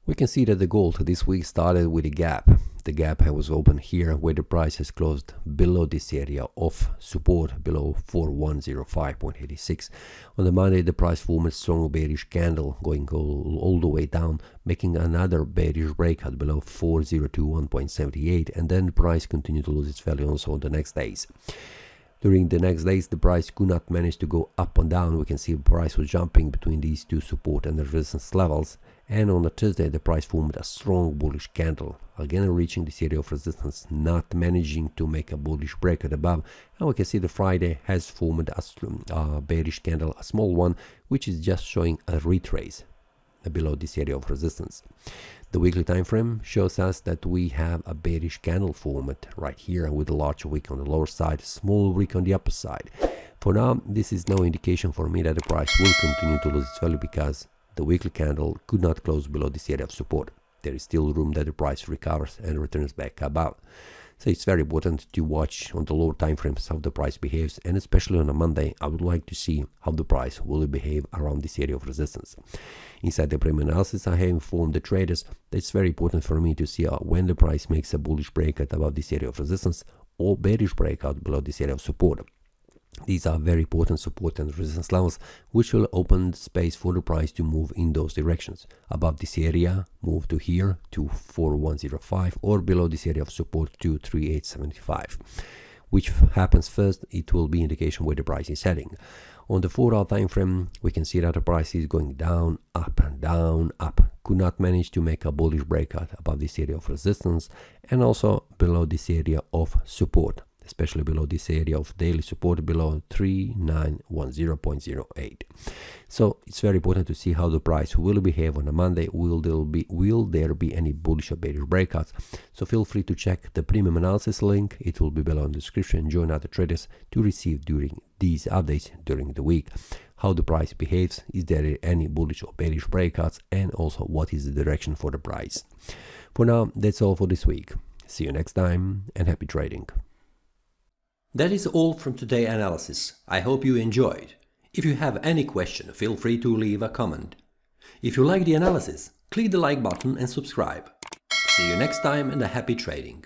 We can see that the gold this week started with a gap. The gap was open here where the price has closed below this area of support below 4105.86. On the Monday, the price formed a strong bearish candle going all the way down, making another bearish breakout below 4021.78, and then the price continued to lose its value also on the next days. During the next days, the price could not manage to go up and down. We can see the price was jumping between these two support and the resistance levels. And on the Tuesday, the price formed a strong bullish candle, again reaching this area of resistance, not managing to make a bullish breakout above. And we can see the Friday has formed a bearish candle, a small one, which is just showing a retrace below this area of resistance. The weekly time frame shows us that we have a bearish candle formed right here with a large wick on the lower side, small wick on the upper side. For now, this is no indication for me that the price will continue to lose its value because the weekly candle could not close below this area of support. There is still room that the price recovers and returns back above. So it's very important to watch on the lower time frames how the price behaves, and especially on a Monday, I would like to see how the price will behave around this area of resistance. Inside the premium analysis, I have informed the traders that it's very important for me to see when the price makes a bullish breakout above this area of resistance or bearish breakout below this area of support. These are very important support and resistance levels, which will open space for the price to move in those directions. Above this area, move to here to 4105, or below this area of support to 3875. Which happens first, it will be indication where the price is heading. On the 4-hour time frame, we can see that the price is going down, up, up. Could not manage to make a bullish breakout above this area of resistance and also below this area of support, especially below this area of daily support below 3910.08. So it's very important to see how the price will behave on a Monday. Will there be any bullish or bearish breakouts? So feel free to check the premium analysis link. It will be below in the description. Join other traders to receive during these updates during the week. How the price behaves, is there any bullish or bearish breakouts, and also what is the direction for the price. For now, that's all for this week. See you next time and happy trading. That is all from today's analysis. I hope you enjoyed. If you have any question, feel free to leave a comment. If you like the analysis, click the like button and subscribe. See you next time and a happy trading.